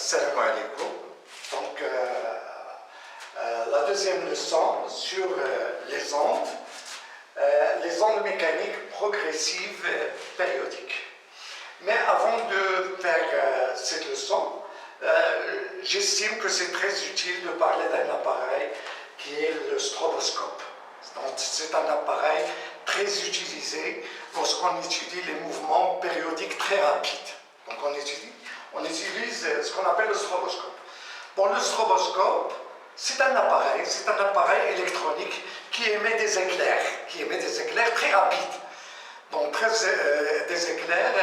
Salam alaikum. Donc, la deuxième leçon sur les ondes mécaniques progressives périodiques. Mais avant de faire cette leçon, j'estime que c'est très utile de parler d'un appareil qui est le stroboscope. Donc, c'est un appareil très utilisé lorsqu'on étudie les mouvements périodiques très rapides. Donc, on utilise ce qu'on appelle le stroboscope. Bon, le stroboscope, c'est un appareil électronique qui émet des éclairs très rapides. Donc, des éclairs,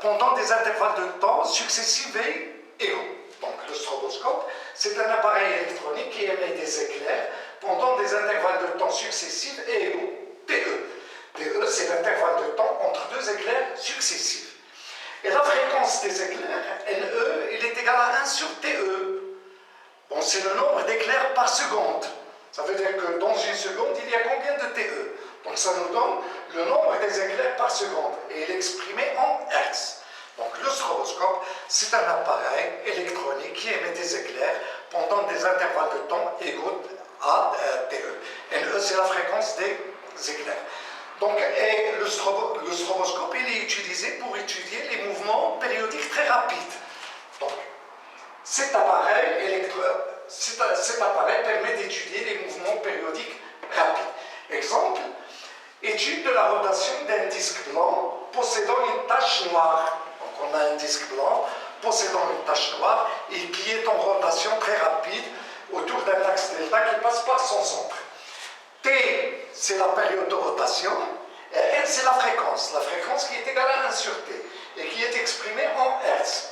pendant des intervalles de temps successifs et égaux. Donc, le stroboscope, c'est un appareil électronique qui émet des éclairs pendant des intervalles de temps successifs et égaux. TE. TE, c'est l'intervalle de temps entre deux éclairs successifs. Et la fréquence des éclairs, NE, il est égal à 1 sur TE. Bon, c'est le nombre d'éclairs par seconde. Ça veut dire que dans une seconde, il y a combien de TE? Donc ça nous donne le nombre des éclairs par seconde. Et il est exprimé en Hertz. Donc le stroboscope, c'est un appareil électronique qui émet des éclairs pendant des intervalles de temps égaux à TE. NE, c'est la fréquence des éclairs. Donc, et le stroboscope, il est utilisé pour étudier les mouvements périodiques très rapides. Donc, cet appareil permet d'étudier les mouvements périodiques rapides. Exemple, étude de la rotation d'un disque blanc possédant une tache noire. Donc, on a un disque blanc possédant une tache noire et qui est en rotation très rapide autour d'un axe delta qui passe par son centre. T, c'est la période de rotation, et L, c'est la fréquence qui est égale à 1 sur T, et qui est exprimée en Hertz.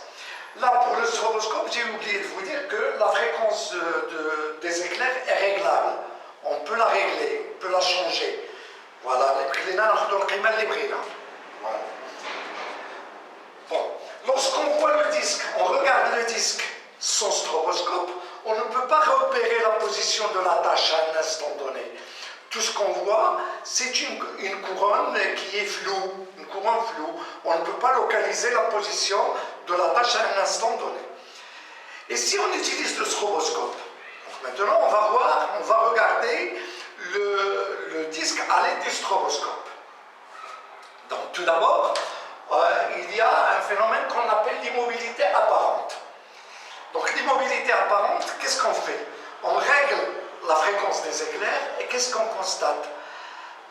Là, pour le stroboscope, j'ai oublié de vous dire que la fréquence des éclairs est réglable. On peut la régler, on peut la changer. Voilà, bon. Lorsqu'on voit le disque, on regarde le disque sans stroboscope, on ne peut pas repérer la position de la tache à un instant donné. Tout ce qu'on voit, c'est une couronne qui est floue, une couronne floue. On ne peut pas localiser la position de la tâche à un instant donné. Et si on utilise le stroboscope, maintenant on va regarder le disque à l'aide du stroboscope. Donc tout d'abord, il y a un phénomène qu'on appelle l'immobilité apparente. Donc l'immobilité apparente, qu'est-ce qu'on fait? On règle la fréquence des éclairs et qu'est-ce qu'on constate?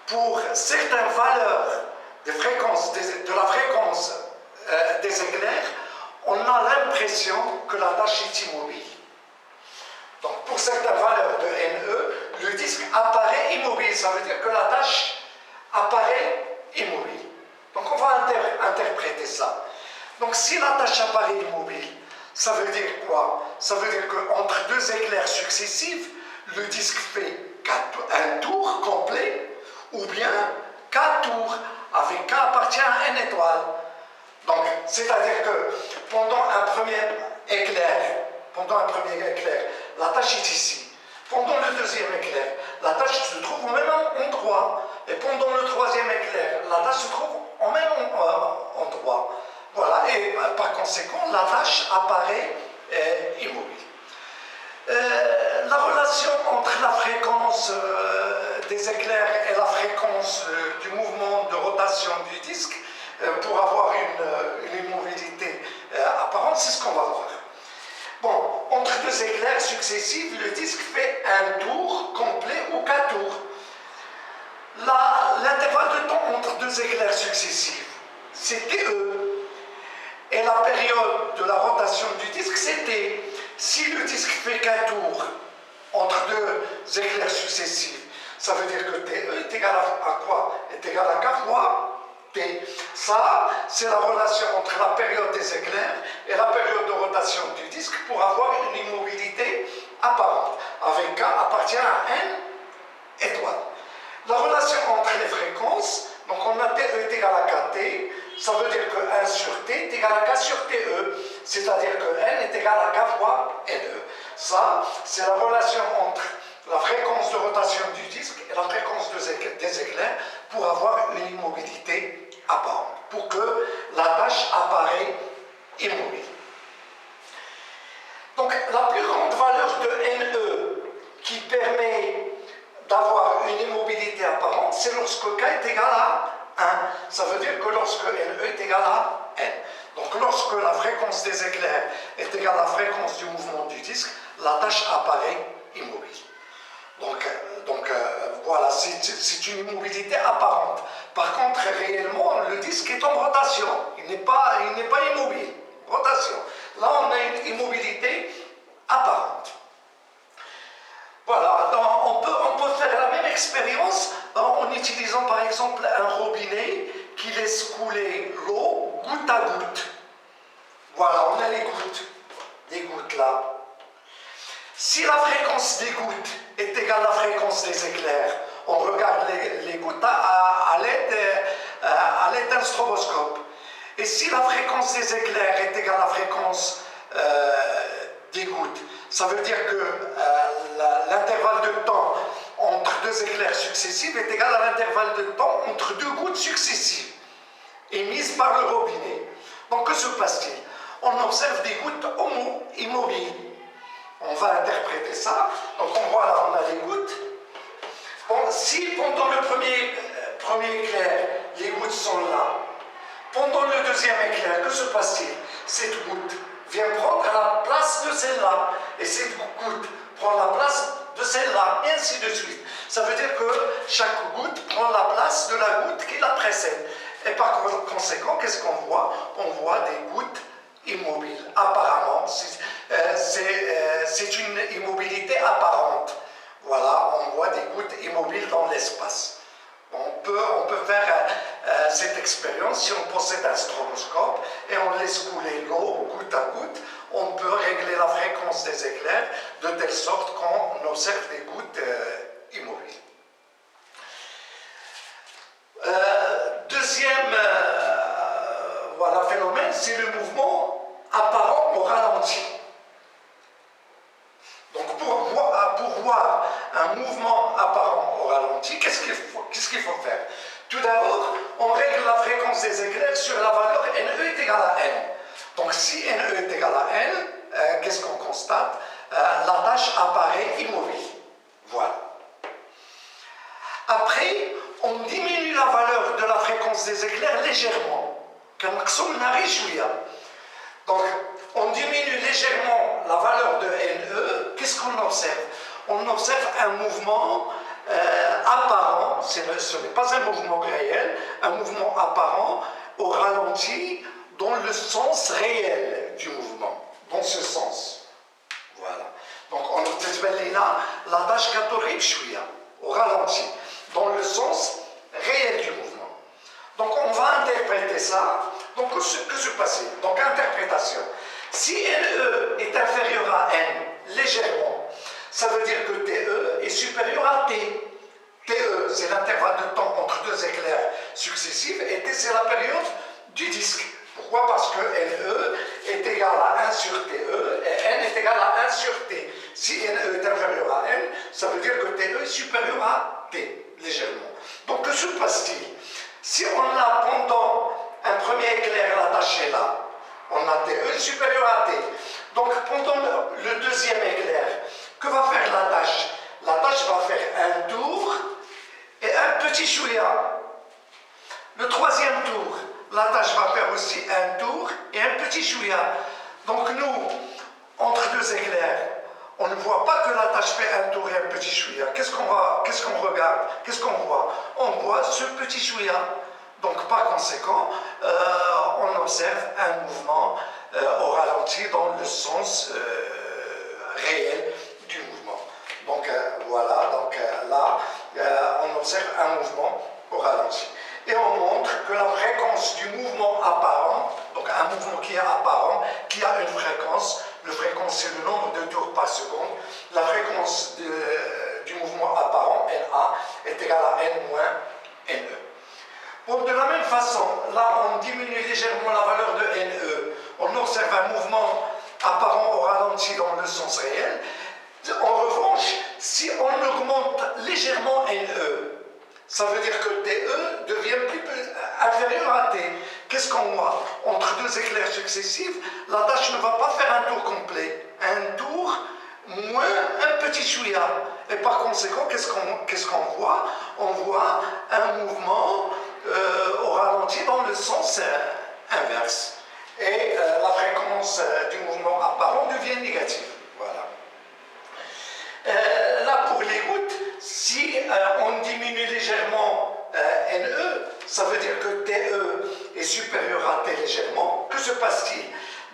Pour certaines valeurs de la fréquence des éclairs, on a l'impression que la tâche est immobile. Donc pour certaines valeurs de NE, le disque apparaît immobile, ça veut dire que la tâche apparaît immobile. Donc on va interpréter ça. Donc si la tâche apparaît immobile, ça veut dire quoi? Ça veut dire qu'entre deux éclairs successifs, le disque fait un tour complet ou bien 4 tours avec K appartient à n étoile. Donc, c'est-à-dire que pendant un premier éclair, la tâche est ici. Pendant le deuxième éclair, la tâche se trouve au même endroit. Et pendant le troisième éclair, la tâche se trouve au même endroit. Voilà, et par conséquent, la tâche apparaît immobile. La relation entre la fréquence des éclairs et la fréquence du mouvement de rotation du disque pour avoir une immobilité apparente, c'est ce qu'on va voir. Bon, entre deux éclairs successifs, le disque fait un tour complet ou 4 tours. L'intervalle de temps entre deux éclairs successifs, c'est TE. Et la période de la rotation du disque, c'est T. Si le disque fait qu'un tour entre deux éclairs successifs, ça veut dire que TE est égal à quoi? Est égal à K fois T. Ça, c'est la relation entre la période des éclairs et la période de rotation du disque pour avoir une immobilité apparente. Avec K appartient à N étoile. La relation entre les fréquences, donc on a TE est égal à KT, ça veut dire que 1 sur T est égal à K sur TE, c'est-à-dire que N est égal à K fois NE. Ça, c'est la relation entre la fréquence de rotation du disque et la fréquence des éclairs pour avoir une immobilité apparente, pour que la tâche apparaît immobile. lorsque K est égal à 1, ça veut dire que lorsque NE est égal à N. Donc lorsque la fréquence des éclairs est égale à la fréquence du mouvement du disque, la tâche apparaît immobile. Donc voilà, c'est une immobilité apparente. Par contre, réellement, le disque est en rotation. Il n'est pas immobile. Rotation. Là, on a une immobilité apparente. Voilà, on peut faire la même expérience en utilisant par exemple un robinet qui laisse couler l'eau goutte à goutte. Voilà, on a les gouttes là. Si la fréquence des gouttes est égale à la fréquence des éclairs, on regarde les gouttes à l'aide d'un stroboscope. Et si la fréquence des éclairs est égale à la fréquence des gouttes, ça veut dire que l'intervalle de temps entre deux éclairs successifs est égal à l'intervalle de temps entre deux gouttes successives émises par le robinet. Donc que se passe-t-il? On observe des gouttes immobiles. On va interpréter ça. Donc on voit là, on a des gouttes. Bon, si pendant le premier éclair, les gouttes sont là, pendant le deuxième éclair, que se passe-t-il? Cette goutte vient prendre la place de celle-là. Et cette goutte prend la place de celle-là, et ainsi de suite. Ça veut dire que chaque goutte prend la place de la goutte qui la précède. Et par conséquent, qu'est-ce qu'on voit? On voit des gouttes immobiles. Apparemment, c'est une immobilité apparente. Voilà, on voit des gouttes immobiles dans l'espace. On peut faire cette expérience si on possède un stroboscope et on laisse couler l'eau goutte à goutte. On peut régler la fréquence des éclairs de telle sorte qu'on observe des gouttes immobiles. Deuxième voilà, phénomène, c'est le mouvement apparent au ralenti. Donc pour voir un mouvement apparent au ralenti, qu'est-ce qu'il faut faire? Tout d'abord, on règle la fréquence des éclairs sur la valeur NE est égale à N. Donc si NE est égal à N, qu'est-ce qu'on constate? La tâche apparaît immobile. Voilà. Après, on diminue la valeur de la fréquence des éclairs légèrement. Donc, on diminue légèrement la valeur de NE. Qu'est-ce qu'on observe? On observe un mouvement apparent, ce n'est pas un mouvement réel, un mouvement apparent au ralenti dans le sens réel du mouvement, dans ce sens. Voilà. Donc, on observe la tâche au ralenti, dans le sens réel du mouvement. Donc, on va interpréter ça. Donc, que se passe-t-il? Donc, interprétation. Si NE est inférieur à N légèrement, ça veut dire que TE est supérieur à T. TE, c'est l'intervalle de temps entre deux éclairs successifs, et T, c'est la période du disque. Pourquoi? Parce que NE est égal à 1 sur TE et N est égal à 1 sur T. Si NE est inférieur à N, ça veut dire que TE est supérieur à T, légèrement. Donc, que se passe-t-il? Si on a pendant un premier éclair, la tâche est là, on a TE supérieur à T. Donc, pendant le deuxième éclair, que va faire la tâche? La tâche va faire un tour et un petit chouïa. Le troisième tour, la tâche va faire aussi un tour et un petit chouïa. Donc nous, entre deux éclairs, on ne voit pas que la tâche fait un tour et un petit chouïa. Qu'est-ce qu'on regarde? Qu'est-ce qu'on voit? On voit ce petit chouïa. Donc par conséquent, on observe un mouvement au ralenti dans le sens réel du mouvement. Donc voilà, donc là, on observe un mouvement au ralenti. Et on montre que la fréquence du mouvement apparent, donc un mouvement qui est apparent, qui a une fréquence, le fréquence c'est le nombre de tours par seconde, la fréquence du mouvement apparent, NA, est égale à N moins NE. Bon, de la même façon, là on diminue légèrement la valeur de NE, on observe un mouvement apparent au ralenti dans le sens réel. En revanche, si on augmente légèrement NE, ça veut dire que TE devient inférieur à T. Qu'est-ce qu'on voit? Entre deux éclairs successifs, la tâche ne va pas faire un tour complet. Un tour moins un petit chouïa. Et par conséquent, qu'est-ce qu'on voit? On voit un mouvement au ralenti dans le sens inverse. Et la fréquence du mouvement apparent devient négative. Voilà. Là, pour les gouttes, si on diminue légèrement NE, ça veut dire que TE est supérieur à T légèrement. Que se passe-t-il?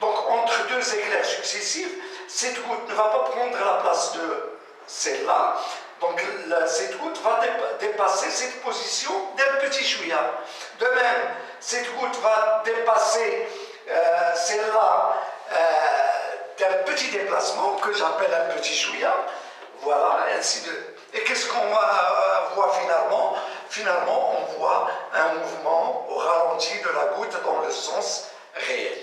Donc, entre deux éclairs successifs, cette goutte ne va pas prendre la place de celle-là. Donc, cette goutte va dépasser cette position d'un petit chouïa. De même, cette goutte va dépasser celle-là d'un petit déplacement que j'appelle un petit chouïa. Voilà, ainsi de... Et qu'est-ce qu'on voit finalement? Finalement, on voit un mouvement au ralenti de la goutte dans le sens réel.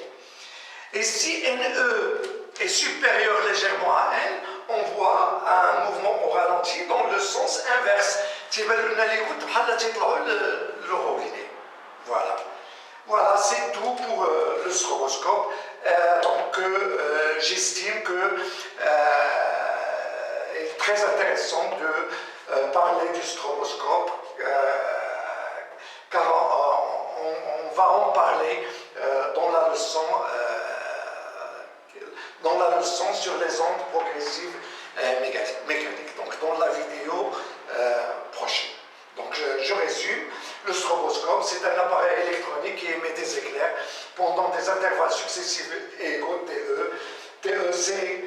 Et si NE est supérieur légèrement à N, on voit un mouvement au ralenti dans le sens inverse. Voilà. Voilà, c'est tout pour le stroboscope. Donc, j'estime que est très intéressant de parler du stroboscope, car on va en parler dans la leçon sur les ondes progressives mécaniques, donc dans la vidéo prochaine. Donc je résume, le stroboscope c'est un appareil électronique qui émet des éclairs pendant des intervalles successifs égaux TE. TE c'est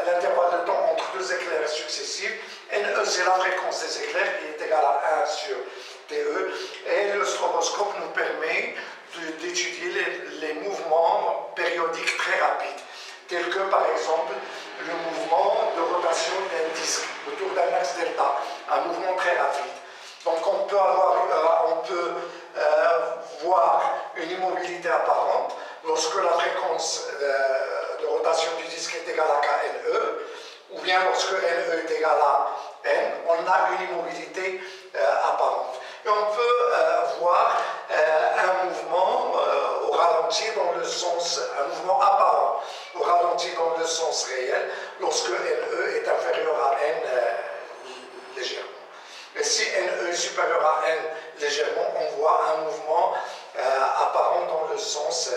l'intervalle de temps entre deux éclairs successifs. NE c'est la fréquence des éclairs qui est égale à 1 sur TE. Et le stroboscope nous permet d'étudier les mouvements périodiques très rapides, tels que par exemple le mouvement de rotation d'un disque autour d'un axe delta, un mouvement très rapide. Donc on peut voir une immobilité apparente lorsque la fréquence de rotation du disque est égale à KNE, ou bien lorsque NE est égal à N, on a une immobilité apparente. Et on peut voir un mouvement au ralenti dans le sens, un mouvement apparent au ralenti dans le sens réel, lorsque NE est inférieur à N légèrement. Et si NE est supérieur à N légèrement, on voit un mouvement apparent dans le sens